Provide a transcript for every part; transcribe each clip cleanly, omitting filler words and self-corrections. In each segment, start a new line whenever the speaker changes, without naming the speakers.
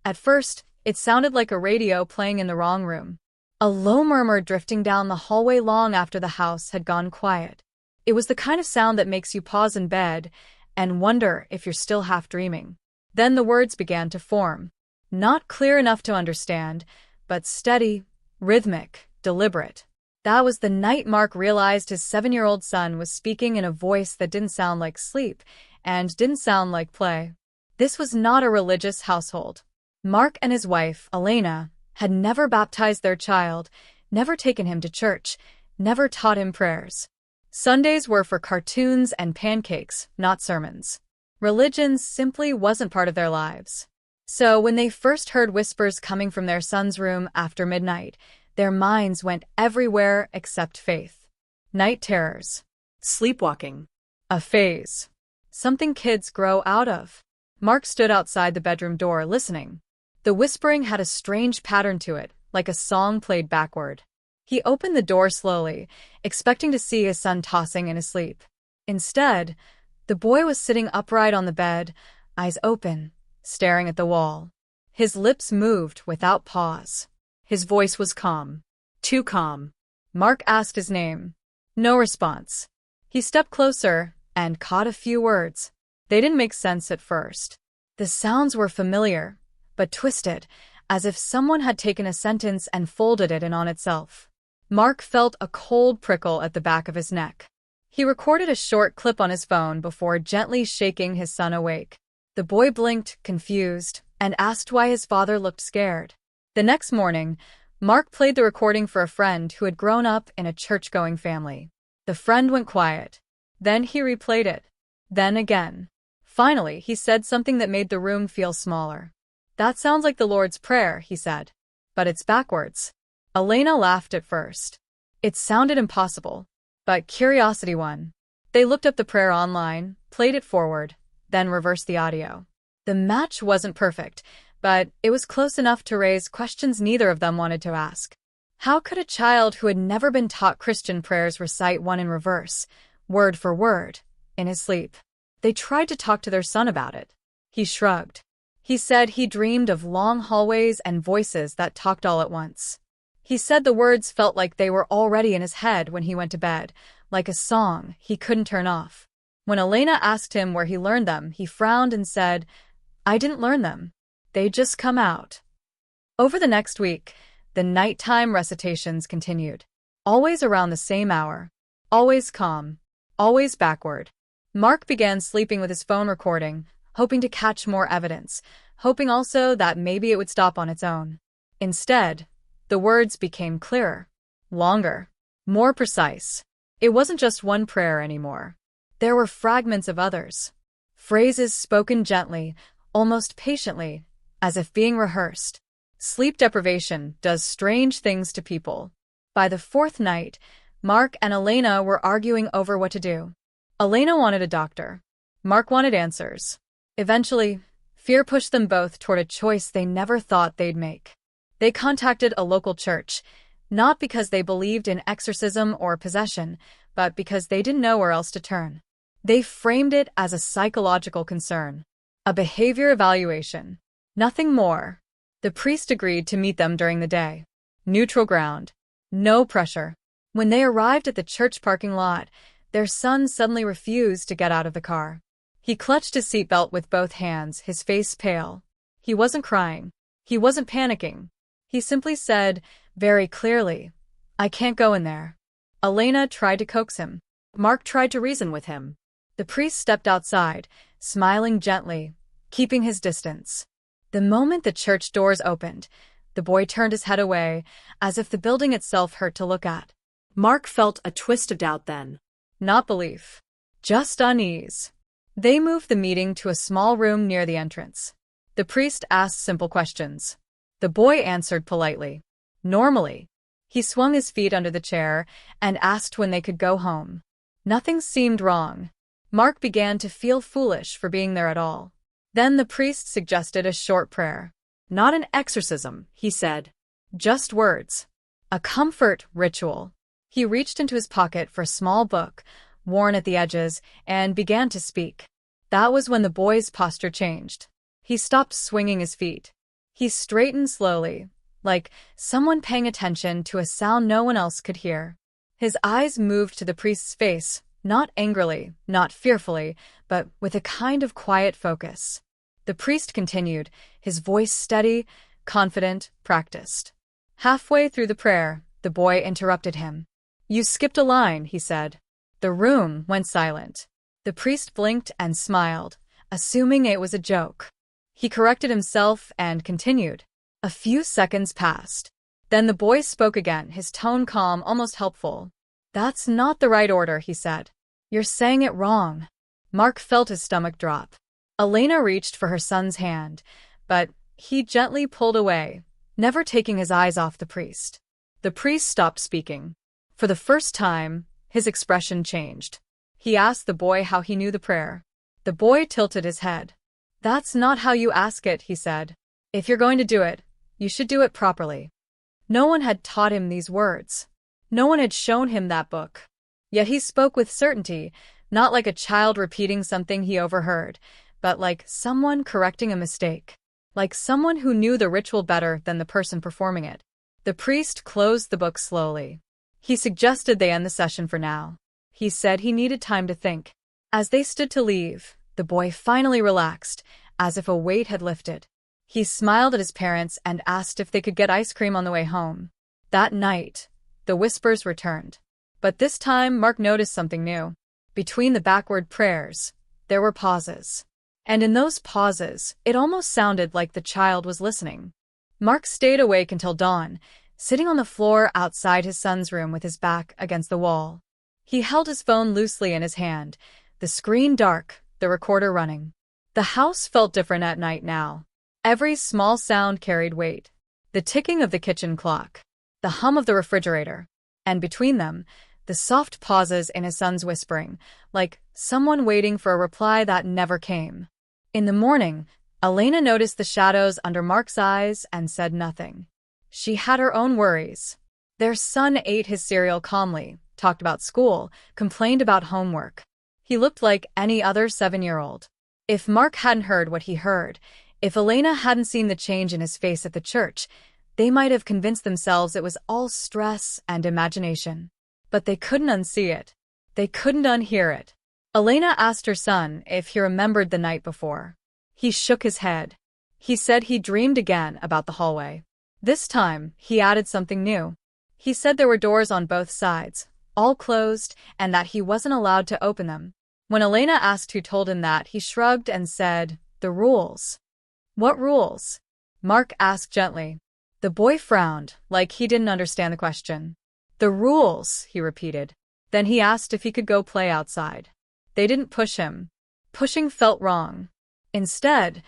At first, it sounded like a radio playing in the wrong room. A low murmur drifting down the hallway long after the house had gone quiet. It was the kind of sound that makes you pause in bed and wonder if you're still half dreaming. Then the words began to form. Not clear enough to understand, but steady, rhythmic, deliberate. That was the night Mark realized his 7-year-old son was speaking in a voice that didn't sound like sleep and didn't sound like play. This was not a religious household. Mark and his wife, Elena, had never baptized their child, never taken him to church, never taught him prayers. Sundays were for cartoons and pancakes, not sermons. Religion simply wasn't part of their lives. So when they first heard whispers coming from their son's room after midnight, their minds went everywhere except faith. Night terrors. Sleepwalking. A phase. Something kids grow out of. Mark stood outside the bedroom door listening. The whispering had a strange pattern to it, like a song played backward. He opened the door slowly, expecting to see his son tossing in his sleep. Instead, the boy was sitting upright on the bed, eyes open, staring at the wall. His lips moved without pause. His voice was calm. Too calm. Mark asked his name. No response. He stepped closer and caught a few words. They didn't make sense at first. The sounds were familiar, but twisted, as if someone had taken a sentence and folded it in on itself. Mark felt a cold prickle at the back of his neck. He recorded a short clip on his phone before gently shaking his son awake. The boy blinked, confused, and asked why his father looked scared. The next morning, Mark played the recording for a friend who had grown up in a church-going family. The friend went quiet. Then he replayed it. Then again. Finally, he said something that made the room feel smaller. That sounds like the Lord's Prayer, he said. But it's backwards. Elena laughed at first. It sounded impossible. But curiosity won. They looked up the prayer online, played it forward, then reversed the audio. The match wasn't perfect, but it was close enough to raise questions neither of them wanted to ask. How could a child who had never been taught Christian prayers recite one in reverse, word for word, in his sleep? They tried to talk to their son about it. He shrugged. He said he dreamed of long hallways and voices that talked all at once. He said the words felt like they were already in his head when he went to bed, like a song he couldn't turn off. When Elena asked him where he learned them, he frowned and said, "I didn't learn them. They just come out." Over the next week, the nighttime recitations continued. Always around the same hour. Always calm. Always backward. Mark began sleeping with his phone recording, hoping to catch more evidence, hoping also that maybe it would stop on its own. Instead, the words became clearer, longer, more precise. It wasn't just one prayer anymore. There were fragments of others. Phrases spoken gently, almost patiently, as if being rehearsed. Sleep deprivation does strange things to people. By the fourth night, Mark and Elena were arguing over what to do. Elena wanted a doctor. Mark wanted answers. Eventually, fear pushed them both toward a choice they never thought they'd make. They contacted a local church, not because they believed in exorcism or possession, but because they didn't know where else to turn. They framed it as a psychological concern, a behavior evaluation. Nothing more. The priest agreed to meet them during the day. Neutral ground. No pressure. When they arrived at the church parking lot, their son suddenly refused to get out of the car. He clutched his seatbelt with both hands, his face pale. He wasn't crying. He wasn't panicking. He simply said, very clearly, "I can't go in there." Elena tried to coax him. Mark tried to reason with him. The priest stepped outside, smiling gently, keeping his distance. The moment the church doors opened, the boy turned his head away, as if the building itself hurt to look at. Mark felt a twist of doubt then. Not belief. Just unease. They moved the meeting to a small room near the entrance. The priest asked simple questions. The boy answered politely. Normally. He swung his feet under the chair and asked when they could go home. Nothing seemed wrong. Mark began to feel foolish for being there at all. Then the priest suggested a short prayer. Not an exorcism, he said. Just words. A comfort ritual. He reached into his pocket for a small book, worn at the edges, and began to speak. That was when the boy's posture changed. He stopped swinging his feet. He straightened slowly, like someone paying attention to a sound no one else could hear. His eyes moved to the priest's face, not angrily, not fearfully, but with a kind of quiet focus. The priest continued, his voice steady, confident, practiced. Halfway through the prayer, the boy interrupted him. "You skipped a line," he said. The room went silent. The priest blinked and smiled, assuming it was a joke. He corrected himself and continued. A few seconds passed. Then the boy spoke again, his tone calm, almost helpful. "That's not the right order," he said. "You're saying it wrong." Mark felt his stomach drop. Elena reached for her son's hand, but he gently pulled away, never taking his eyes off the priest. The priest stopped speaking. For the first time, his expression changed. He asked the boy how he knew the prayer. The boy tilted his head. "That's not how you ask it," he said. "If you're going to do it, you should do it properly." No one had taught him these words. No one had shown him that book. Yet he spoke with certainty, not like a child repeating something he overheard, but like someone correcting a mistake, like someone who knew the ritual better than the person performing it. The priest closed the book slowly. He suggested they end the session for now. He said he needed time to think. As they stood to leave, the boy finally relaxed, as if a weight had lifted. He smiled at his parents and asked if they could get ice cream on the way home. That night, the whispers returned. But this time Mark noticed something new. Between the backward prayers, there were pauses. And in those pauses, it almost sounded like the child was listening. Mark stayed awake until dawn, sitting on the floor outside his son's room with his back against the wall. He held his phone loosely in his hand, the screen dark, the recorder running. The house felt different at night now. Every small sound carried weight. The ticking of the kitchen clock, the hum of the refrigerator, and between them, the soft pauses in his son's whispering, like someone waiting for a reply that never came. In the morning, Elena noticed the shadows under Mark's eyes and said nothing. She had her own worries. Their son ate his cereal calmly, talked about school, complained about homework. He looked like any other 7-year-old. If Mark hadn't heard what he heard, if Elena hadn't seen the change in his face at the church, they might have convinced themselves it was all stress and imagination. But they couldn't unsee it. They couldn't unhear it. Elena asked her son if he remembered the night before. He shook his head. He said he dreamed again about the hallway. This time, he added something new. He said there were doors on both sides, all closed, and that he wasn't allowed to open them. When Elena asked who told him that, he shrugged and said, "The rules." "What rules?" Mark asked gently. The boy frowned, like he didn't understand the question. "The rules," he repeated. Then he asked if he could go play outside. They didn't push him. Pushing felt wrong. Instead,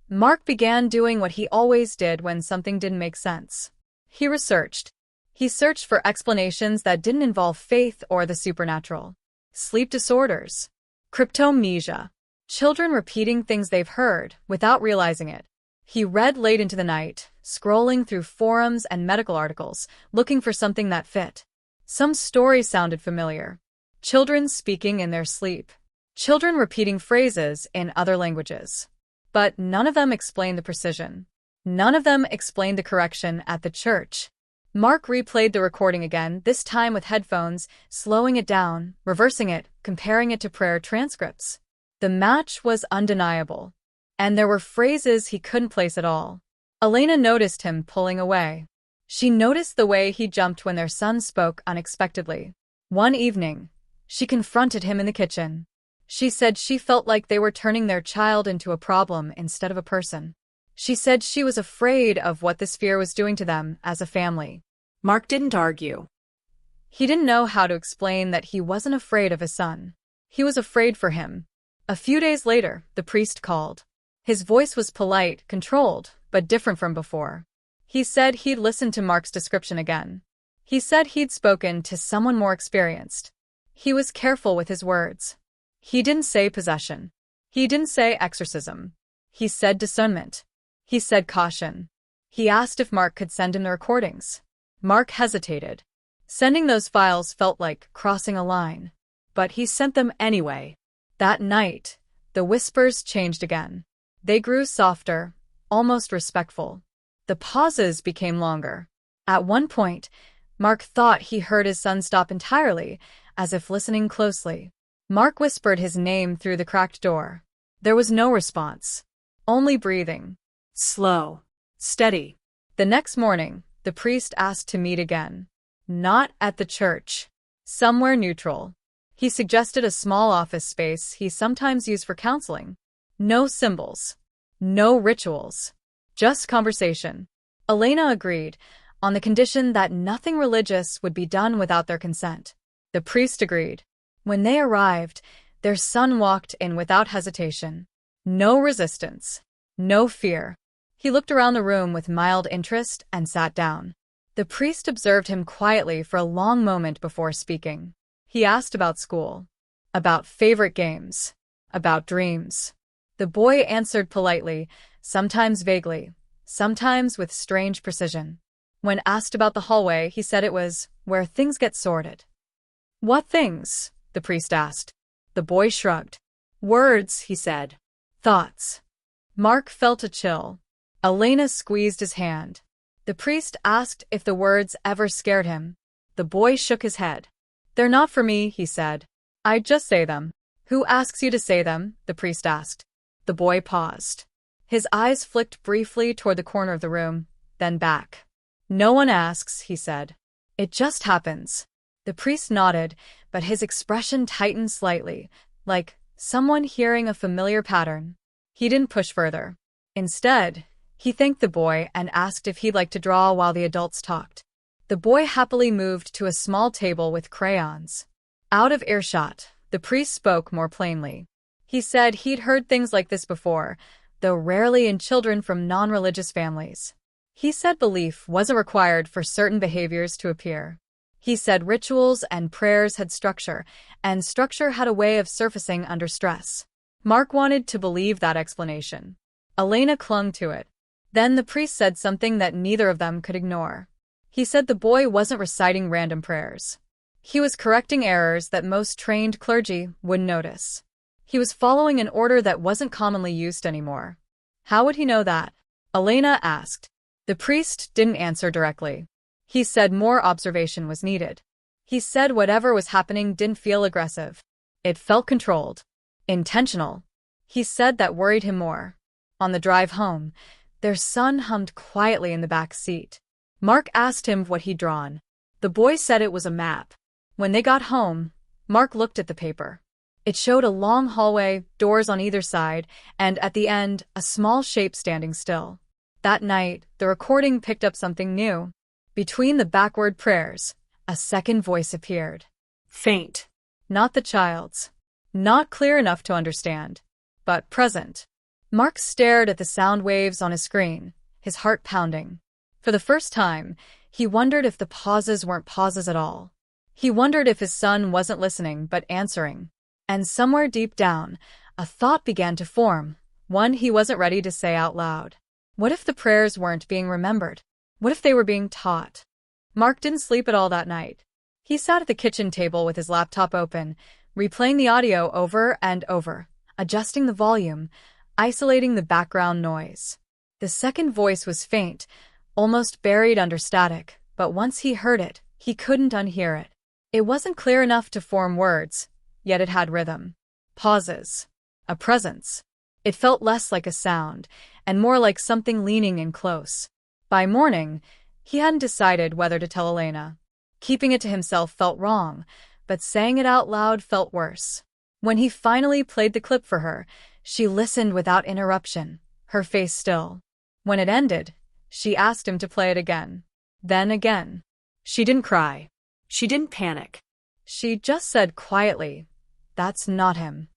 Mark began doing what he always did when something didn't make sense. He researched. He searched for explanations that didn't involve faith or the supernatural. Sleep disorders. Cryptomnesia. Children repeating things they've heard without realizing it. He read late into the night, scrolling through forums and medical articles, looking for something that fit. Some stories sounded familiar. Children speaking in their sleep. Children repeating phrases in other languages. But none of them explained the precision. None of them explained the correction at the church. Mark replayed the recording again, this time with headphones, slowing it down, reversing it, comparing it to prayer transcripts. The match was undeniable. And there were phrases he couldn't place at all. Elena noticed him pulling away. She noticed the way he jumped when their son spoke unexpectedly. One evening, she confronted him in the kitchen. She said she felt like they were turning their child into a problem instead of a person. She said she was afraid of what this fear was doing to them as a family.
Mark didn't argue.
He didn't know how to explain that he wasn't afraid of his son. He was afraid for him. A few days later, the priest called. His voice was polite, controlled, but different from before. He said he'd listened to Mark's description again. He said he'd spoken to someone more experienced. He was careful with his words. He didn't say possession. He didn't say exorcism. He said discernment. He said caution. He asked if Mark could send him the recordings. Mark hesitated. Sending those files felt like crossing a line. But he sent them anyway. That night, the whispers changed again. They grew softer, almost respectful. The pauses became longer. At one point, Mark thought he heard his son stop entirely, as if listening closely. Mark whispered his name through the cracked door. There was no response. Only breathing.
Slow. Steady.
The next morning, the priest asked to meet again. Not at the church. Somewhere neutral. He suggested a small office space he sometimes used for counseling. No symbols. No rituals. Just conversation. Elena agreed, on the condition that nothing religious would be done without their consent. The priest agreed. When they arrived, their son walked in without hesitation. No resistance. No fear. He looked around the room with mild interest and sat down. The priest observed him quietly for a long moment before speaking. He asked about school, about favorite games, about dreams. The boy answered politely, sometimes vaguely, sometimes with strange precision. When asked about the hallway, he said it was where things get sorted. What things? The priest asked. The boy shrugged. Words, he said. Thoughts. Mark felt a chill. Elena squeezed his hand. The priest asked if the words ever scared him. The boy shook his head. They're not for me, he said. I just say them. Who asks you to say them? The priest asked. The boy paused. His eyes flicked briefly toward the corner of the room, then back. No one asks, he said. It just happens. The priest nodded, but his expression tightened slightly, like someone hearing a familiar pattern. He didn't push further. Instead, he thanked the boy and asked if he'd like to draw while the adults talked. The boy happily moved to a small table with crayons. Out of earshot, the priest spoke more plainly. He said he'd heard things like this before, though rarely in children from non-religious families. He said belief wasn't required for certain behaviors to appear. He said rituals and prayers had structure, and structure had a way of surfacing under stress. Mark wanted to believe that explanation. Elena clung to it. Then the priest said something that neither of them could ignore. He said the boy wasn't reciting random prayers. He was correcting errors that most trained clergy wouldn't notice. He was following an order that wasn't commonly used anymore. How would he know that? Elena asked. The priest didn't answer directly. He said more observation was needed. He said whatever was happening didn't feel aggressive. It felt controlled. Intentional. He said that worried him more. On the drive home, their son hummed quietly in the back seat. Mark asked him what he'd drawn. The boy said it was a map. When they got home, Mark looked at the paper. It showed a long hallway, doors on either side, and at the end, a small shape standing still. That night, the recording picked up something new. Between the backward prayers, a second voice appeared.
Faint.
Not the child's. Not clear enough to understand, but present. Mark stared at the sound waves on his screen, his heart pounding. For the first time, he wondered if the pauses weren't pauses at all. He wondered if his son wasn't listening but answering. And somewhere deep down, a thought began to form, one he wasn't ready to say out loud. What if the prayers weren't being remembered? What if they were being taught? Mark didn't sleep at all that night. He sat at the kitchen table with his laptop open, replaying the audio over and over, adjusting the volume, isolating the background noise. The second voice was faint, almost buried under static, but once he heard it, he couldn't unhear it. It wasn't clear enough to form words, yet it had rhythm. Pauses. A presence. It felt less like a sound, and more like something leaning in close. By morning, he hadn't decided whether to tell Elena. Keeping it to himself felt wrong, but saying it out loud felt worse. When he finally played the clip for her, she listened without interruption, her face still. When it ended, she asked him to play it again. Then again.
She didn't cry. She didn't panic.
She just said quietly, "That's not him."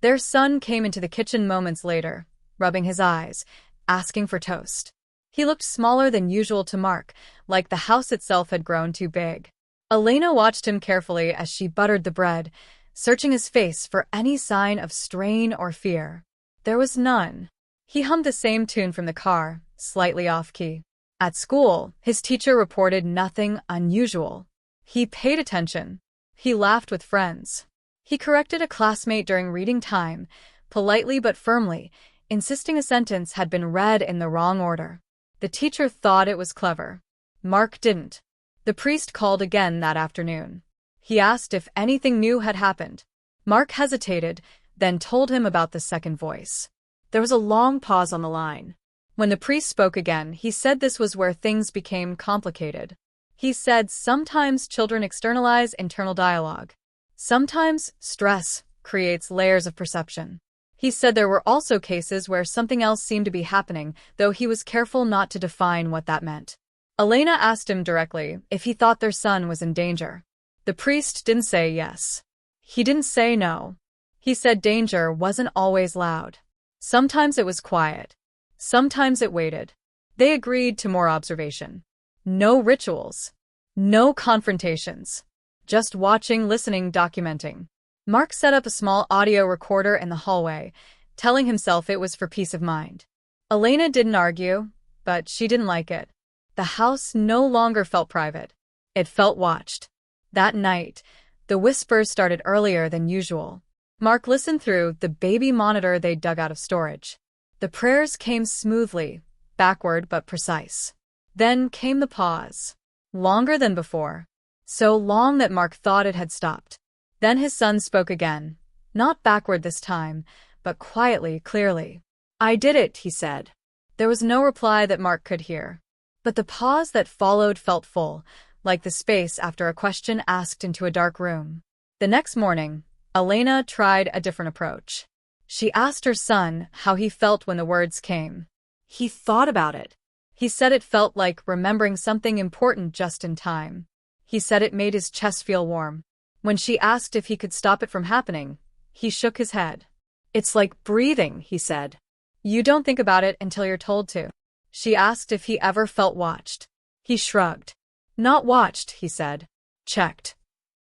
Their son came into the kitchen moments later, rubbing his eyes, asking for toast. He looked smaller than usual to Mark, like the house itself had grown too big. Elena watched him carefully as she buttered the bread, searching his face for any sign of strain or fear. There was none. He hummed the same tune from the car, slightly off-key. At school, his teacher reported nothing unusual. He paid attention. He laughed with friends. He corrected a classmate during reading time, politely but firmly, insisting a sentence had been read in the wrong order. The teacher thought it was clever. Mark didn't. The priest called again that afternoon. He asked if anything new had happened. Mark hesitated, then told him about the second voice.
There was a long pause on the line.
When the priest spoke again, he said this was where things became complicated. He said sometimes children externalize internal dialogue. Sometimes stress creates layers of perception. He said there were also cases where something else seemed to be happening, though he was careful not to define what that meant. Elena asked him directly if he thought their son was in danger. The priest didn't say yes. He didn't say no. He said danger wasn't always loud. Sometimes it was quiet. Sometimes it waited. They agreed to more observation. No rituals. No confrontations. Just watching, listening, documenting. Mark set up a small audio recorder in the hallway, telling himself it was for peace of mind. Elena didn't argue, but she didn't like it. The house no longer felt private. It felt watched. That night, the whispers started earlier than usual. Mark listened through the baby monitor they'd dug out of storage. The prayers came smoothly, backward but precise. Then came the pause. Longer than before. So long that Mark thought it had stopped. Then his son spoke again. Not backward this time, but quietly, clearly.
"I did it," he said.
There was no reply that Mark could hear. But the pause that followed felt full, like the space after a question asked into a dark room. The next morning, Elena tried a different approach. She asked her son how he felt when the words came.
He thought about it.
He said it felt like remembering something important just in time. He said it made his chest feel warm. When she asked if he could stop it from happening, he shook his head.
"It's like breathing," he said.
"You don't think about it until you're told to." She asked if he ever felt watched. He shrugged. "Not watched," he said. "Checked."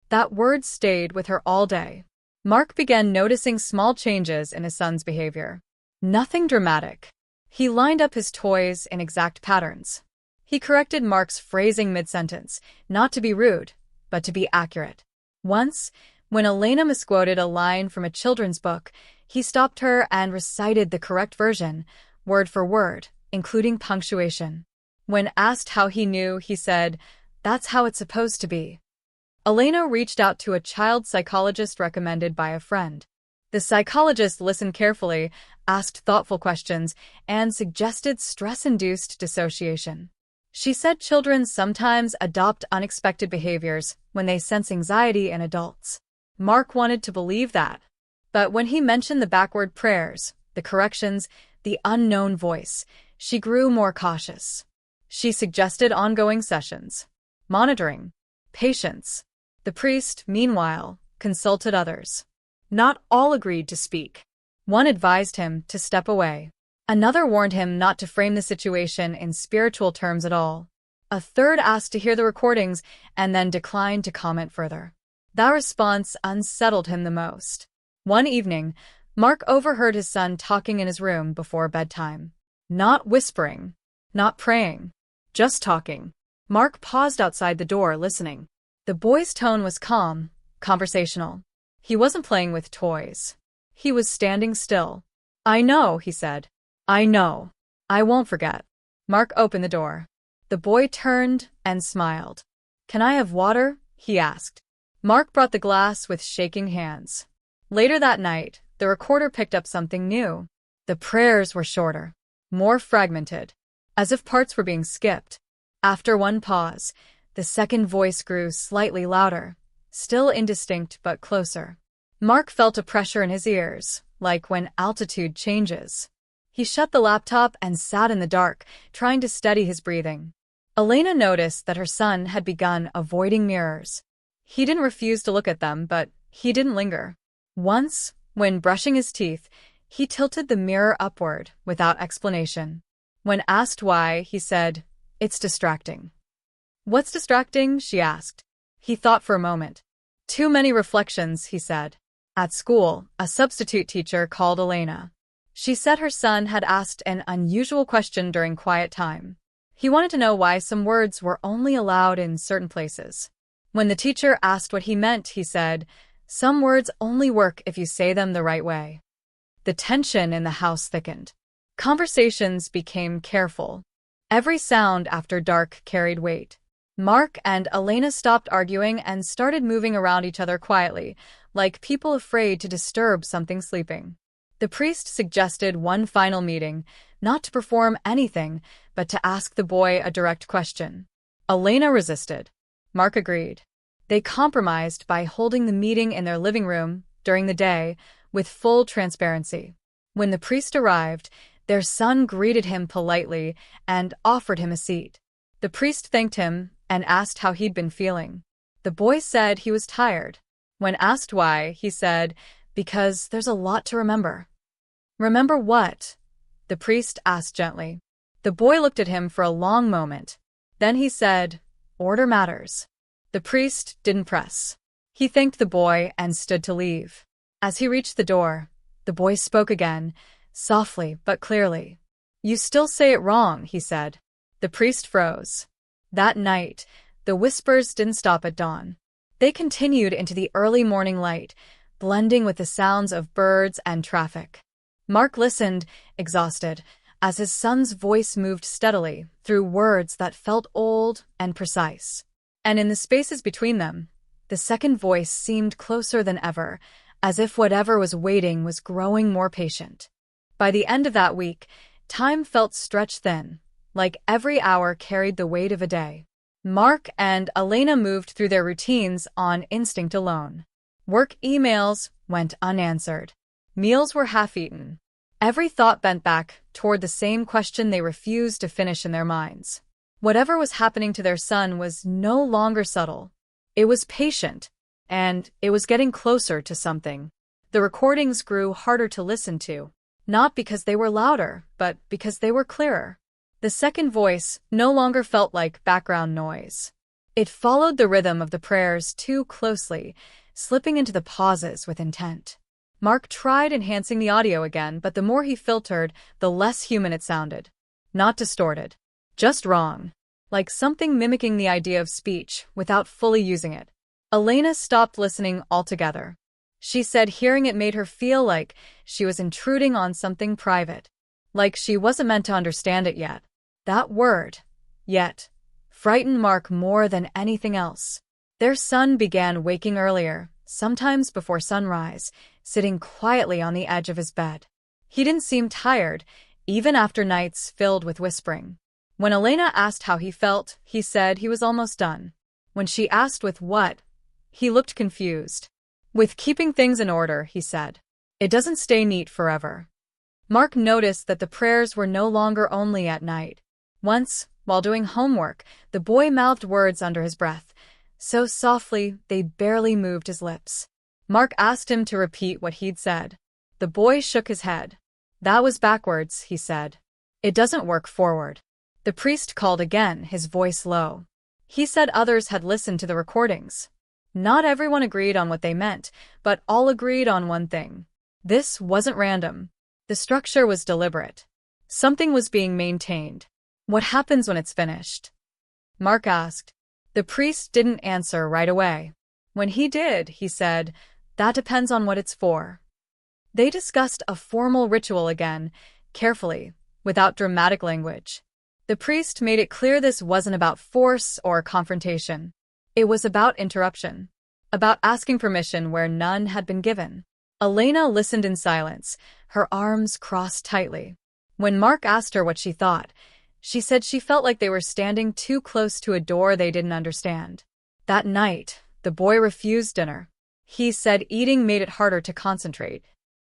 That word stayed with her all day. Mark began noticing small changes in his son's behavior. Nothing dramatic. He lined up his toys in exact patterns. He corrected Mark's phrasing mid-sentence, not to be rude, but to be accurate. Once, when Elena misquoted a line from a children's book, he stopped her and recited the correct version, word for word, including punctuation. When asked how he knew, he said, "That's how it's supposed to be." Elena reached out to a child psychologist recommended by a friend. The psychologist listened carefully, asked thoughtful questions, and suggested stress-induced dissociation. She said children sometimes adopt unexpected behaviors when they sense anxiety in adults. Mark wanted to believe that. But when he mentioned the backward prayers, the corrections, the unknown voice, she grew more cautious. She suggested ongoing sessions, monitoring, patience. The priest, meanwhile, consulted others. Not all agreed to speak. One advised him to step away. Another warned him not to frame the situation in spiritual terms at all. A third asked to hear the recordings and then declined to comment further. That response unsettled him the most. One evening, Mark overheard his son talking in his room before bedtime. Not whispering, not praying, just talking. Mark paused outside the door, listening. The boy's tone was calm, conversational. He wasn't playing with toys. He was standing still. "I know," he said. "I know. I won't forget." Mark opened the door. The boy turned and smiled. "Can I have water?" he asked. Mark brought the glass with shaking hands. Later that night, the recorder picked up something new. The prayers were shorter, more fragmented, as if parts were being skipped. After one pause, the second voice grew slightly louder, still indistinct but closer. Mark felt a pressure in his ears, like when altitude changes. He shut the laptop and sat in the dark, trying to steady his breathing. Elena noticed that her son had begun avoiding mirrors. He didn't refuse to look at them, but he didn't linger. Once, when brushing his teeth, he tilted the mirror upward without explanation. When asked why, he said, "It's distracting." "What's distracting?" she asked. He thought for a moment. "Too many reflections," he said. At school, a substitute teacher called Elena. She said her son had asked an unusual question during quiet time. He wanted to know why some words were only allowed in certain places. When the teacher asked what he meant, he said, "Some words only work if you say them the right way." The tension in the house thickened. Conversations became careful. Every sound after dark carried weight. Mark and Elena stopped arguing and started moving around each other quietly, like people afraid to disturb something sleeping. The priest suggested one final meeting, not to perform anything, but to ask the boy a direct question. Elena resisted. Mark agreed. They compromised by holding the meeting in their living room during the day with full transparency. When the priest arrived, their son greeted him politely and offered him a seat. The priest thanked him and asked how he'd been feeling. The boy said he was tired. When asked why, he said, "Because there's a lot to remember." "Remember what?" the priest asked gently. The boy looked at him for a long moment. Then he said, "Order matters." The priest didn't press. He thanked the boy and stood to leave. As he reached the door, the boy spoke again, softly but clearly. "You still say it wrong," he said. The priest froze. That night, the whispers didn't stop at dawn. They continued into the early morning light, blending with the sounds of birds and traffic. Mark listened, exhausted, as his son's voice moved steadily through words that felt old and precise. And in the spaces between them, the second voice seemed closer than ever, as if whatever was waiting was growing more patient. By the end of that week, time felt stretched thin, like every hour carried the weight of a day. Mark and Elena moved through their routines on instinct alone. Work emails went unanswered. Meals were half-eaten. Every thought bent back toward the same question they refused to finish in their minds. Whatever was happening to their son was no longer subtle. It was patient, and it was getting closer to something. The recordings grew harder to listen to, not because they were louder, but because they were clearer. The second voice no longer felt like background noise. It followed the rhythm of the prayers too closely, slipping into the pauses with intent. Mark tried enhancing the audio again, but the more he filtered, the less human it sounded. Not distorted. Just wrong. Like something mimicking the idea of speech without fully using it. Elena stopped listening altogether. She said hearing it made her feel like she was intruding on something private. Like she wasn't meant to understand it yet. That word, yet, frightened Mark more than anything else. Their son began waking earlier, sometimes before sunrise, sitting quietly on the edge of his bed. He didn't seem tired, even after nights filled with whispering. When Elena asked how he felt, he said he was almost done. When she asked with what, he looked confused. "With keeping things in order," he said. "It doesn't stay neat forever." Mark noticed that the prayers were no longer only at night. Once, while doing homework, the boy mouthed words under his breath, so softly they barely moved his lips. Mark asked him to repeat what he'd said. The boy shook his head. "That was backwards," he said. "It doesn't work forward." The priest called again, his voice low. He said others had listened to the recordings. Not everyone agreed on what they meant, but all agreed on one thing. This wasn't random. The structure was deliberate. Something was being maintained. "What happens when it's finished?" Mark asked. The priest didn't answer right away. When he did, he said, "That depends on what it's for." They discussed a formal ritual again, carefully, without dramatic language. The priest made it clear this wasn't about force or confrontation. It was about interruption. About asking permission where none had been given. Elena listened in silence, her arms crossed tightly. When Mark asked her what she thought, she said she felt like they were standing too close to a door they didn't understand. That night, the boy refused dinner. He said eating made it harder to concentrate.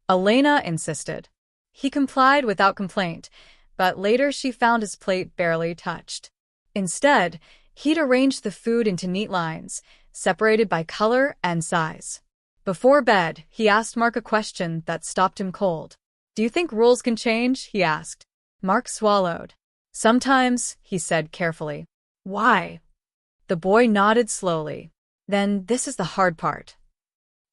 Elena insisted. He complied without complaint, but later she found his plate barely touched. Instead, he'd arranged the food into neat lines, separated by color and size. Before bed, he asked Mark a question that stopped him cold. "Do you think rules can change?" he asked. Mark swallowed. "Sometimes," he said carefully. "Why?" The boy nodded slowly. "Then this is the hard part."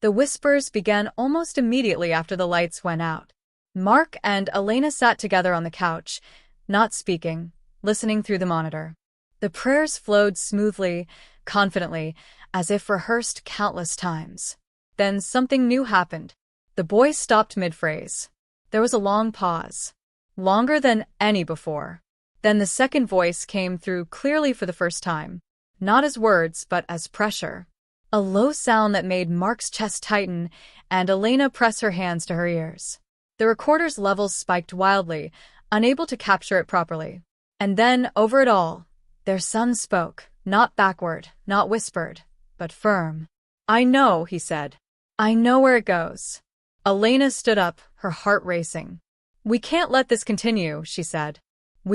The whispers began almost immediately after the lights went out. Mark and Elena sat together on the couch, not speaking, listening through the monitor. The prayers flowed smoothly, confidently, as if rehearsed countless times. Then something new happened. The boy stopped mid-phrase. There was a long pause. Longer than any before. Then the second voice came through clearly for the first time. Not as words, but as pressure. A low sound that made Mark's chest tighten, and Elena press her hands to her ears. The recorder's levels spiked wildly, unable to capture it properly. And then, over it all, their son spoke, not backward, not whispered, but firm. "I know," he said. "I know where it goes." Elena stood up, her heart racing. "We can't let this continue," she said.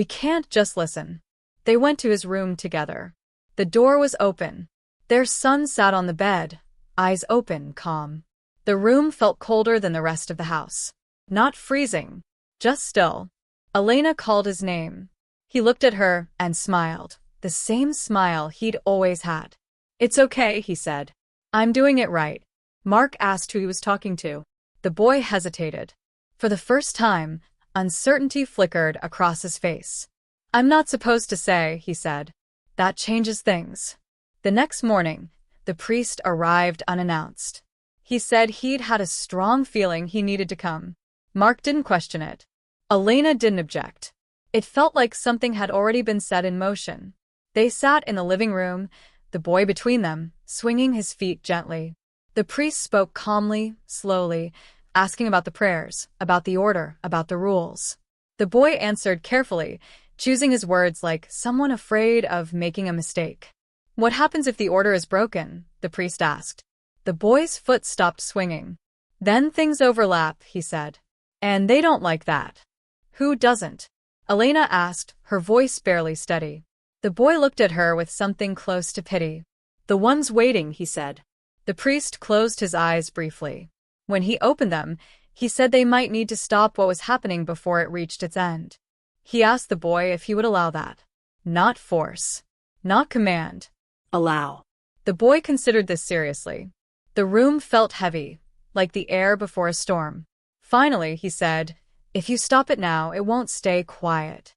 "We can't just listen." They went to his room together. The door was open. Their son sat on the bed, eyes open, calm. The room felt colder than the rest of the house. Not freezing, just still. Elena called his name. He looked at her and smiled, the same smile he'd always had. "It's okay," he said. "I'm doing it right." Mark asked who he was talking to. The boy hesitated. For the first time, uncertainty flickered across his face. "I'm not supposed to say," he said. "That changes things." The next morning, the priest arrived unannounced. He said he'd had a strong feeling he needed to come. Mark didn't question it. Elena didn't object. It felt like something had already been set in motion. They sat in the living room, the boy between them, swinging his feet gently. The priest spoke calmly, slowly, asking about the prayers, about the order, about the rules. The boy answered carefully, choosing his words like someone afraid of making a mistake. "What happens if the order is broken?" the priest asked. The boy's foot stopped swinging. "Then things overlap," he said. "And they don't like that." "Who doesn't?" Elena asked, her voice barely steady. The boy looked at her with something close to pity. "The ones waiting," he said. The priest closed his eyes briefly. When he opened them, he said they might need to stop what was happening before it reached its end. He asked the boy if he would allow that. Not force. Not command. Allow. The boy considered this seriously. The room felt heavy, like the air before a storm. Finally, he said, "If you stop it now, it won't stay quiet."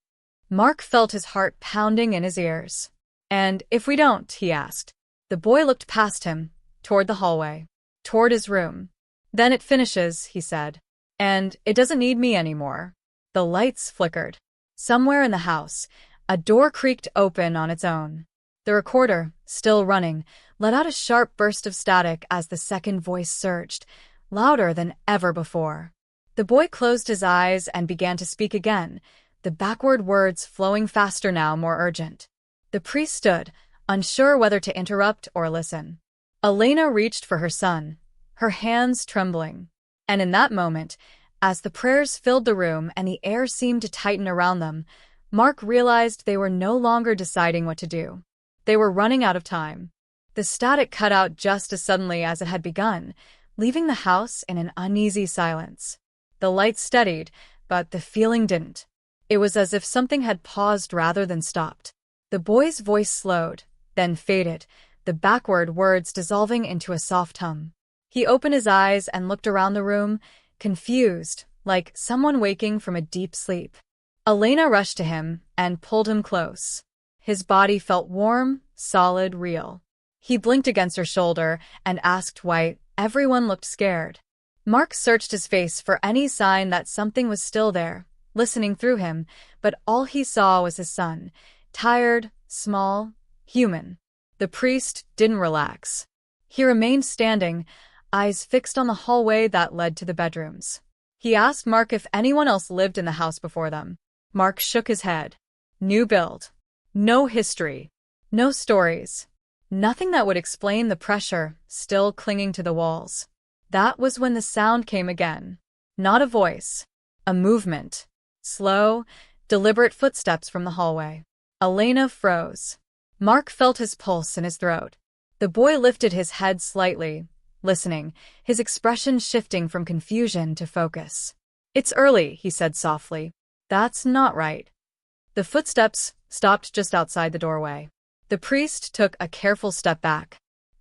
Mark felt his heart pounding in his ears. "And if we don't?" he asked. The boy looked past him, toward the hallway, toward his room. "Then it finishes," he said. "And it doesn't need me anymore." The lights flickered. Somewhere in the house, a door creaked open on its own. The recorder, still running, let out a sharp burst of static as the second voice surged, louder than ever before. The boy closed his eyes and began to speak again, the backward words flowing faster now, more urgent. The priest stood, unsure whether to interrupt or listen. Elena reached for her son, her hands trembling. And in that moment, as the prayers filled the room and the air seemed to tighten around them, Mark realized they were no longer deciding what to do. They were running out of time. The static cut out just as suddenly as it had begun, leaving the house in an uneasy silence. The lights steadied, but the feeling didn't. It was as if something had paused rather than stopped. The boy's voice slowed, then faded, the backward words dissolving into a soft hum. He opened his eyes and looked around the room, confused, like someone waking from a deep sleep. Elena rushed to him and pulled him close. His body felt warm, solid, real. He blinked against her shoulder and asked why everyone looked scared. Mark searched his face for any sign that something was still there, listening through him, but all he saw was his son, tired, small, human. The priest didn't relax. He remained standing, eyes fixed on the hallway that led to the bedrooms. He asked Mark if anyone else lived in the house before them. Mark shook his head. New build. No history. No stories. Nothing that would explain the pressure still clinging to the walls. That was when the sound came again. Not a voice. A movement. Slow, deliberate footsteps from the hallway. Elena froze. Mark felt his pulse in his throat. The boy lifted his head slightly, listening, his expression shifting from confusion to focus. "It's early," he said softly. "That's not right." The footsteps stopped just outside the doorway. The priest took a careful step back.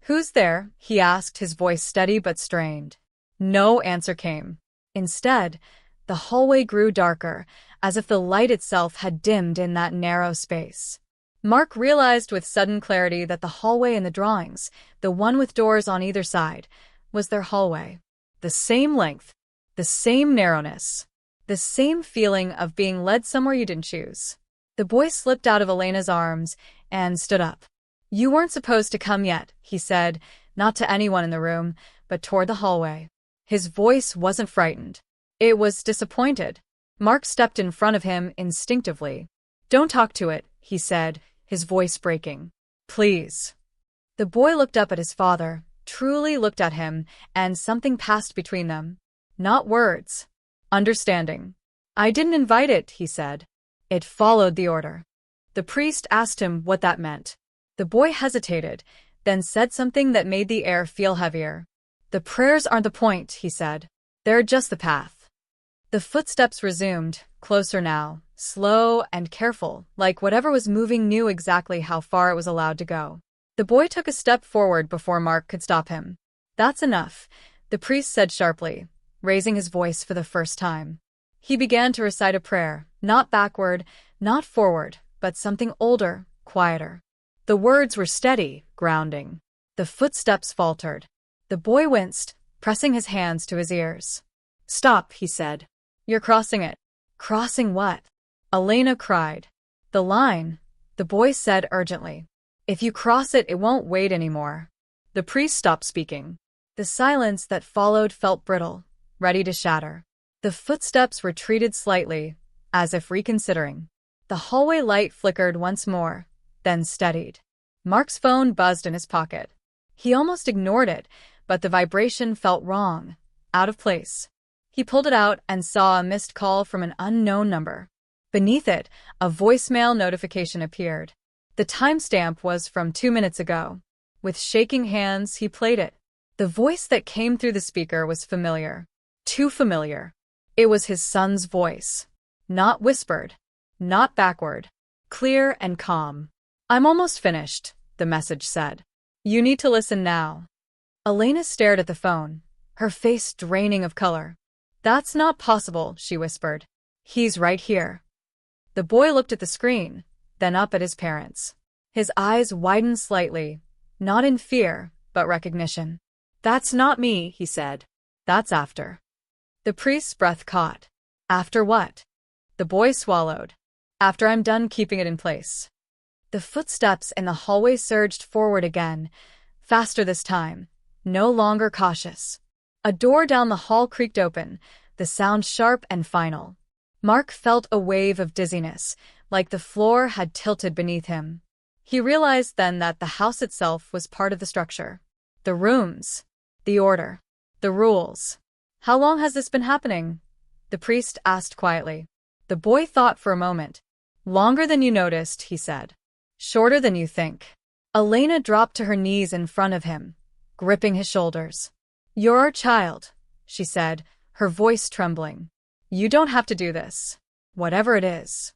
"Who's there?" he asked, his voice steady but strained. No answer came. Instead, the hallway grew darker, as if the light itself had dimmed in that narrow space. Mark realized with sudden clarity that the hallway in the drawings, the one with doors on either side, was their hallway. The same length, the same narrowness, the same feeling of being led somewhere you didn't choose. The boy slipped out of Elena's arms and stood up. "You weren't supposed to come yet," he said, not to anyone in the room, but toward the hallway. His voice wasn't frightened. It was disappointed. Mark stepped in front of him instinctively. "Don't talk to it," he said, his voice breaking. "Please." The boy looked up at his father, truly looked at him, and something passed between them. Not words. Understanding. "I didn't invite it," he said. "It followed the order." The priest asked him what that meant. The boy hesitated, then said something that made the air feel heavier. "The prayers aren't the point," he said. "They're just the path." The footsteps resumed, closer now, slow and careful, like whatever was moving knew exactly how far it was allowed to go. The boy took a step forward before Mark could stop him. "That's enough," the priest said sharply, raising his voice for the first time. He began to recite a prayer, not backward, not forward, but something older, quieter. The words were steady, grounding. The footsteps faltered. The boy winced, pressing his hands to his ears. "Stop," he said. "You're crossing it." "Crossing what?" Elena cried. "The line," the boy said urgently. "If you cross it, it won't wait anymore." The priest stopped speaking. The silence that followed felt brittle, ready to shatter. The footsteps retreated slightly, as if reconsidering. The hallway light flickered once more, then steadied. Mark's phone buzzed in his pocket. He almost ignored it, but the vibration felt wrong, out of place. He pulled it out and saw a missed call from an unknown number. Beneath it, a voicemail notification appeared. The timestamp was from 2 minutes ago. With shaking hands, he played it. The voice that came through the speaker was familiar. Too familiar. It was his son's voice. Not whispered. Not backward. Clear and calm. "I'm almost finished," the message said. "You need to listen now." Elena stared at the phone, her face draining of color. "That's not possible," she whispered. "He's right here." The boy looked at the screen, then up at his parents. His eyes widened slightly, not in fear, but recognition. "That's not me," he said. "That's after." The priest's breath caught. "After what?" The boy swallowed. "After I'm done keeping it in place." The footsteps in the hallway surged forward again, faster this time, no longer cautious. A door down the hall creaked open, the sound sharp and final. Mark felt a wave of dizziness, like the floor had tilted beneath him. He realized then that the house itself was part of the structure. The rooms, the order, the rules. "How long has this been happening?" the priest asked quietly. The boy thought for a moment. "Longer than you noticed," he said. "Shorter than you think." Elena dropped to her knees in front of him, gripping his shoulders. "You're our child," she said, her voice trembling. "You don't have to do this. Whatever it is."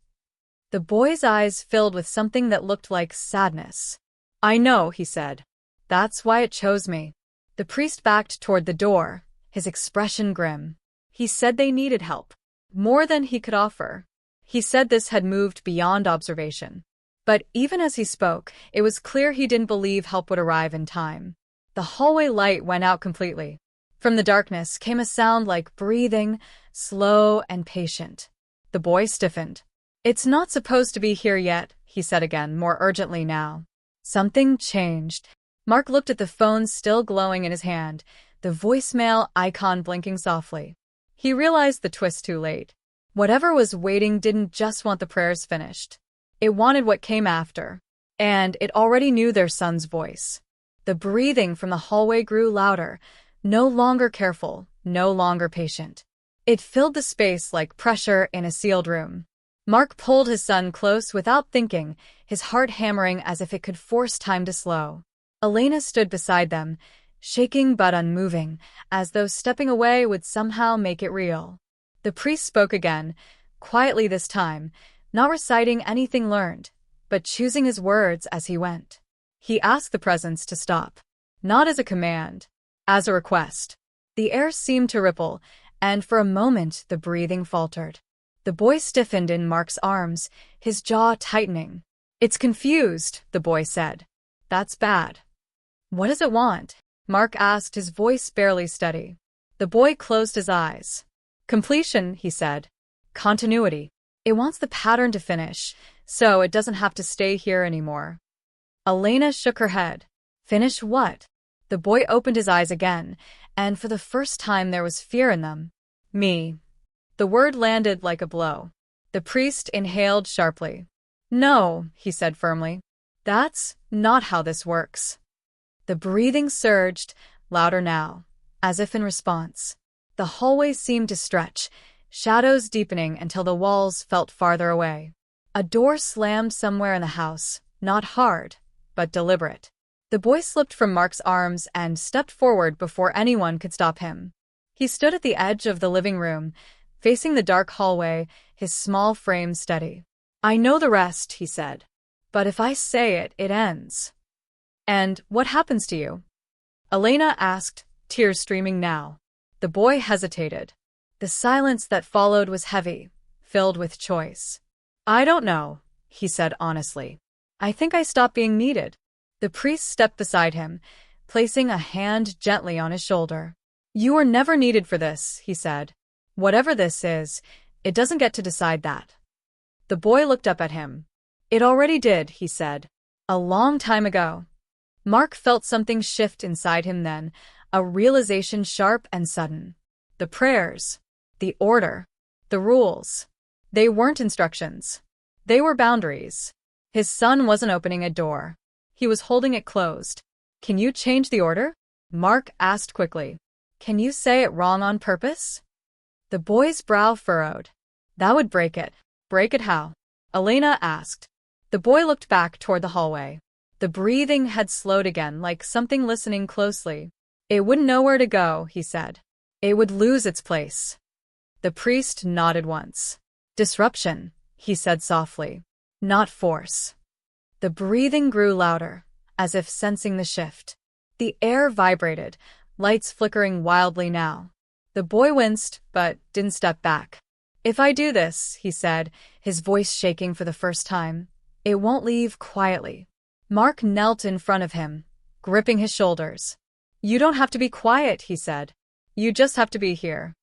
The boy's eyes filled with something that looked like sadness. "I know," he said. "That's why it chose me." The priest backed toward the door, his expression grim. He said they needed help. More than he could offer. He said this had moved beyond observation. But even as he spoke, it was clear he didn't believe help would arrive in time. The hallway light went out completely. From the darkness came a sound like breathing, slow and patient. The boy stiffened. "It's not supposed to be here yet," he said again, more urgently now. Something changed. Mark looked at the phone still glowing in his hand, the voicemail icon blinking softly. He realized the twist too late. Whatever was waiting didn't just want the prayers finished. It wanted what came after. And it already knew their son's voice. The breathing from the hallway grew louder, no longer careful, no longer patient. It filled the space like pressure in a sealed room. Mark pulled his son close without thinking, his heart hammering as if it could force time to slow. Elena stood beside them, shaking but unmoving, as though stepping away would somehow make it real. The priest spoke again, quietly this time, not reciting anything learned, but choosing his words as he went. He asked the presence to stop. Not as a command, as a request. The air seemed to ripple, and for a moment the breathing faltered. The boy stiffened in Mark's arms, his jaw tightening. "It's confused," the boy said. "That's bad." "What does it want?" Mark asked, his voice barely steady. The boy closed his eyes. "Completion," he said. "Continuity. It wants the pattern to finish, so it doesn't have to stay here anymore. Elena shook her head. Finish what? The boy opened his eyes again, and for the first time there was fear in them. Me. The word landed like a blow. The priest inhaled sharply. No, he said firmly. That's not how this works. The breathing surged, louder now, as if in response. The hallway seemed to stretch, shadows deepening until the walls felt farther away. A door slammed somewhere in the house, not hard, but deliberate. The boy slipped from Mark's arms and stepped forward before anyone could stop him. He stood at the edge of the living room, facing the dark hallway, his small frame steady. I know the rest, he said. But if I say it, it ends. And what happens to you? Elena asked, tears streaming now. The boy hesitated. The silence that followed was heavy, filled with choice. I don't know, he said honestly. I think I stopped being needed. The priest stepped beside him, placing a hand gently on his shoulder. You were never needed for this, he said. Whatever this is, it doesn't get to decide that. The boy looked up at him. It already did, he said. A long time ago. Mark felt something shift inside him then, a realization sharp and sudden. The prayers, the order, the rules. They weren't instructions. They were boundaries. His son wasn't opening a door. He was holding it closed. Can you change the order? Mark asked quickly. Can you say it wrong on purpose? The boy's brow furrowed. That would break it. Break it how? Elena asked. The boy looked back toward the hallway. The breathing had slowed again, like something listening closely. It wouldn't know where to go, he said. It would lose its place. The priest nodded once. Disruption, he said softly. Not force. The breathing grew louder, as if sensing the shift. The air vibrated, lights flickering wildly now. The boy winced, but didn't step back. If I do this, he said, his voice shaking for the first time, it won't leave quietly. Mark knelt in front of him, gripping his shoulders. You don't have to be quiet, he said. You just have to be here.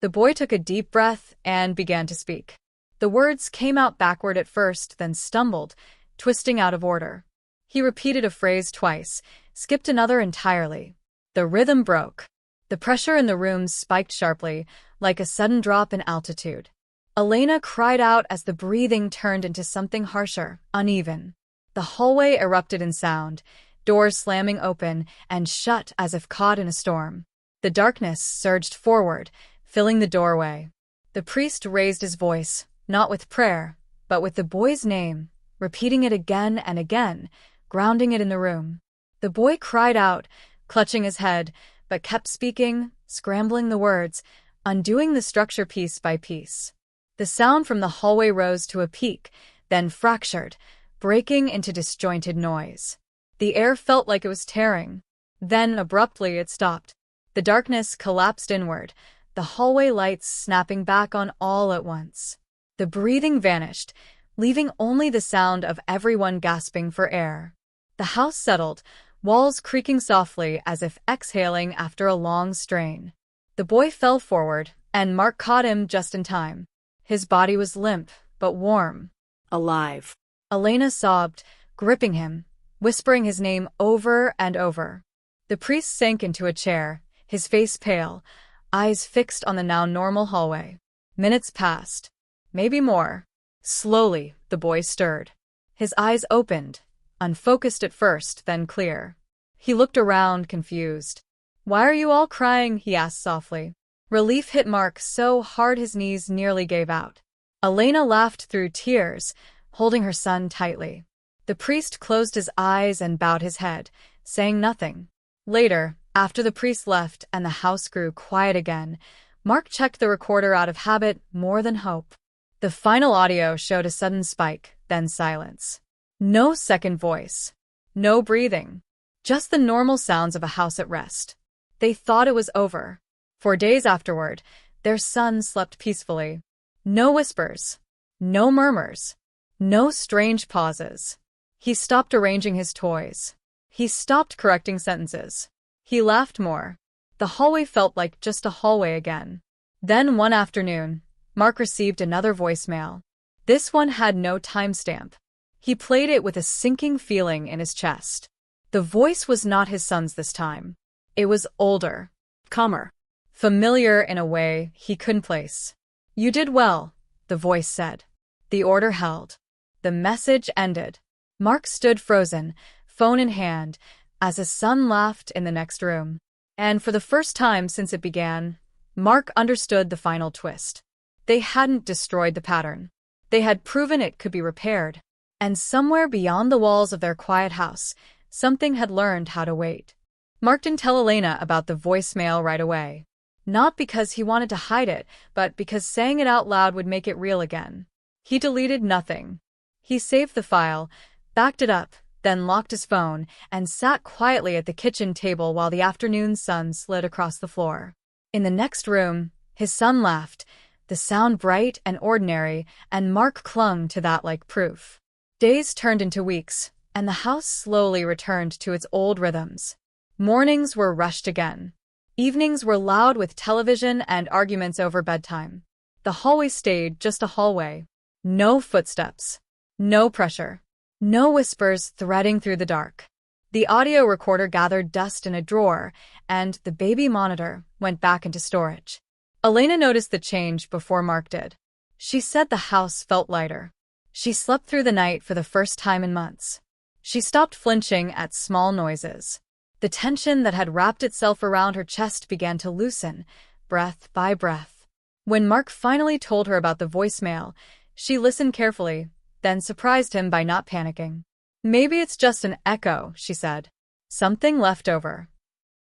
The boy took a deep breath and began to speak. The words came out backward at first, then stumbled, twisting out of order. He repeated a phrase twice, skipped another entirely. The rhythm broke. The pressure in the room spiked sharply, like a sudden drop in altitude. Elena cried out as the breathing turned into something harsher, uneven. The hallway erupted in sound, doors slamming open and shut as if caught in a storm. The darkness surged forward, filling the doorway. The priest raised his voice, not with prayer, but with the boy's name, repeating it again and again, grounding it in the room. The boy cried out, clutching his head, but kept speaking, scrambling the words, undoing the structure piece by piece. The sound from the hallway rose to a peak, then fractured, breaking into disjointed noise. The air felt like it was tearing. Then, abruptly, it stopped. The darkness collapsed inward, the hallway lights snapping back on all at once. The breathing vanished, leaving only the sound of everyone gasping for air. The house settled, walls creaking softly as if exhaling after a long strain. The boy fell forward, and Mark caught him just in time. His body was limp, but warm.
Alive.
Elena sobbed, gripping him, whispering his name over and over. The priest sank into a chair, his face pale, eyes fixed on the now normal hallway. Minutes passed. Maybe more. Slowly, the boy stirred. His eyes opened, unfocused at first, then clear. He looked around, confused. Why are you all crying? He asked softly. Relief hit Mark so hard his knees nearly gave out. Elena laughed through tears, holding her son tightly. The priest closed his eyes and bowed his head, saying nothing. Later, after the priest left and the house grew quiet again, Mark checked the recorder out of habit more than hope. The final audio showed a sudden spike, then silence. No second voice. No breathing. Just the normal sounds of a house at rest. They thought it was over. For days afterward, their son slept peacefully. No whispers. No murmurs. No strange pauses. He stopped arranging his toys. He stopped correcting sentences. He laughed more. The hallway felt like just a hallway again. Then one afternoon, Mark received another voicemail. This one had no timestamp. He played it with a sinking feeling in his chest. The voice was not his son's this time. It was older,
Calmer.
familiar in a way he couldn't place. You did well, the voice said. The order held. The message ended. Mark stood frozen, phone in hand, as his son laughed in the next room. And for the first time since it began, Mark understood the final twist. They hadn't destroyed the pattern. They had proven it could be repaired. And somewhere beyond the walls of their quiet house, something had learned how to wait. Mark didn't tell Elena about the voicemail right away. Not because he wanted to hide it, but because saying it out loud would make it real again. He deleted nothing. He saved the file, backed it up, then locked his phone, and sat quietly at the kitchen table while the afternoon sun slid across the floor. In the next room, his son laughed, the sound bright and ordinary, and Mark clung to that like proof. Days turned into weeks, and the house slowly returned to its old rhythms. Mornings were rushed again. Evenings were loud with television and arguments over bedtime. The hallway stayed just a hallway. No footsteps. No pressure. No whispers threading through the dark. The audio recorder gathered dust in a drawer, and the baby monitor went back into storage. Elena noticed the change before Mark did. She said the house felt lighter. She slept through the night for the first time in months. She stopped flinching at small noises. The tension that had wrapped itself around her chest began to loosen, breath by breath. When Mark finally told her about the voicemail, she listened carefully, then surprised him by not panicking. Maybe it's just an echo, she said. Something left over.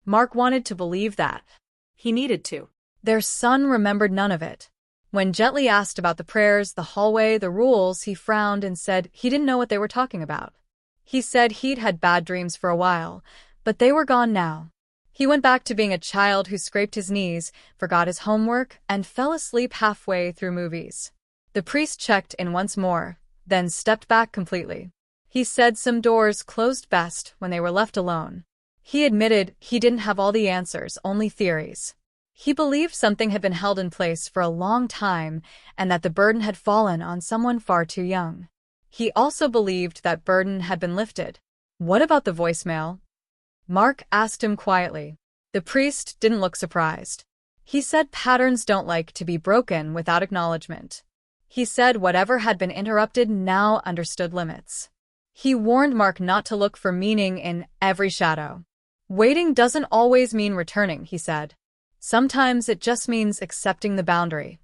Mark wanted to believe that.
He needed to.
Their son remembered none of it. When gently asked about the prayers, the hallway, the rules, he frowned and said he didn't know what they were talking about. He said he'd had bad dreams for a while, but they were gone now. He went back to being a child who scraped his knees, forgot his homework, and fell asleep halfway through movies. The priest checked in once more, then stepped back completely. He said some doors closed best when they were left alone. He admitted he didn't have all the answers, only theories. He believed something had been held in place for a long time and that the burden had fallen on someone far too young. He also believed that burden had been lifted. What about the voicemail? Mark asked him quietly. The priest didn't look surprised. He said patterns don't like to be broken without acknowledgement. He said whatever had been interrupted now understood limits. He warned Mark not to look for meaning in every shadow. Waiting doesn't always mean returning, he said. Sometimes it just means accepting the boundary.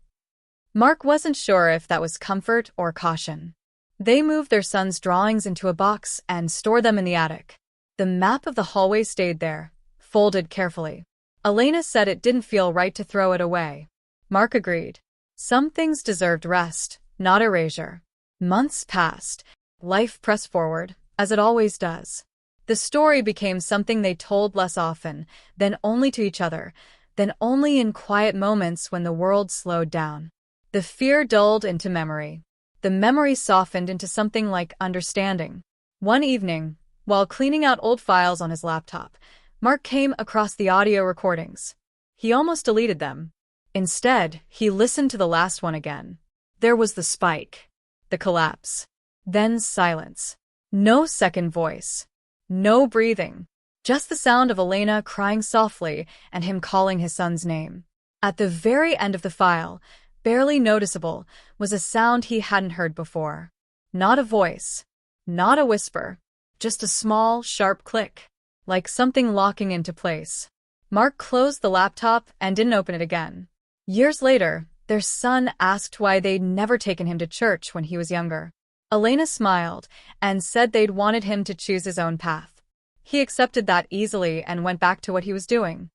Mark wasn't sure if that was comfort or caution. They moved their son's drawings into a box and stored them in the attic. The map of the hallway stayed there, folded carefully. Elena said it didn't feel right to throw it away. Mark agreed. Some things deserved rest, not erasure. Months passed. Life pressed forward, as it always does. The story became something they told less often, then only to each other, then only in quiet moments when the world slowed down. The fear dulled into memory. The memory softened into something like understanding. One evening, while cleaning out old files on his laptop, Mark came across the audio recordings. He almost deleted them. Instead, he listened to the last one again. There was the spike, the collapse, then silence. No second voice. No breathing. Just the sound of Elena crying softly and him calling his son's name. At the very end of the file, barely noticeable, was a sound he hadn't heard before. Not a voice. Not a whisper. Just a small, sharp click. Like something locking into place. Mark closed the laptop and didn't open it again. Years later, their son asked why they'd never taken him to church when he was younger. Elena smiled and said they'd wanted him to choose his own path. He accepted that easily and went back to what he was doing.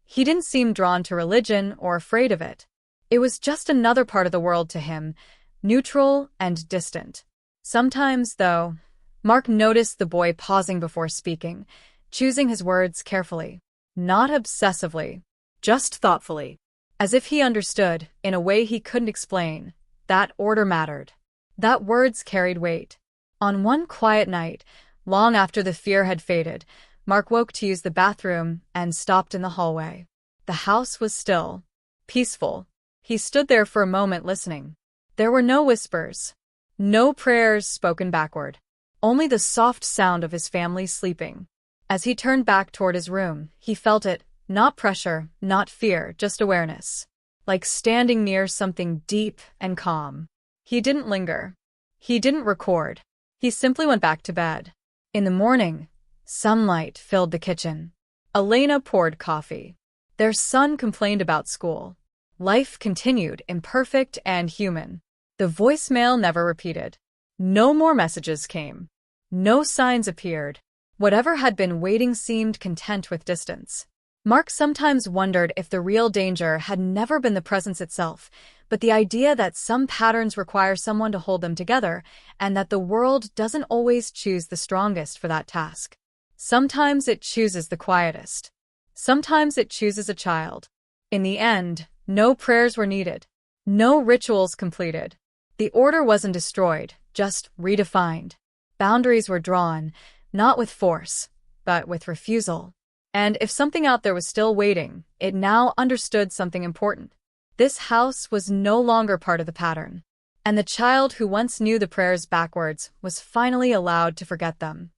He didn't seem drawn to religion or afraid of it. It was just another part of the world to him, neutral and distant. Sometimes, though, Mark noticed the boy pausing before speaking, choosing his words carefully. Not obsessively, just thoughtfully. As if he understood, in a way he couldn't explain, that order mattered. That words carried weight. On one quiet night, long after the fear had faded, Mark woke to use the bathroom and stopped in the hallway. The house was still, peaceful. He stood there for a moment listening. There were no whispers, No prayers spoken backward. Only the soft sound of his family sleeping. As he turned back toward his room, he felt it, not pressure, not fear, just awareness. Like standing near something deep and calm. He didn't linger. He didn't record. He simply went back to bed. In the morning, sunlight filled the kitchen. Elena poured coffee. Their son complained about school. Life continued, imperfect and human. The voicemail never repeated. No more messages came. No signs appeared. Whatever had been waiting seemed content with distance. Mark sometimes wondered if the real danger had never been the presence itself, but the idea that some patterns require someone to hold them together, and that the world doesn't always choose the strongest for that task. Sometimes it chooses the quietest. Sometimes it chooses a child. In the end, no prayers were needed. No rituals completed. The order wasn't destroyed, just redefined. Boundaries were drawn, not with force, but with refusal. And if something out there was still waiting, it now understood something important. This house was no longer part of the pattern. And the child who once knew the prayers backwards was finally allowed to forget them.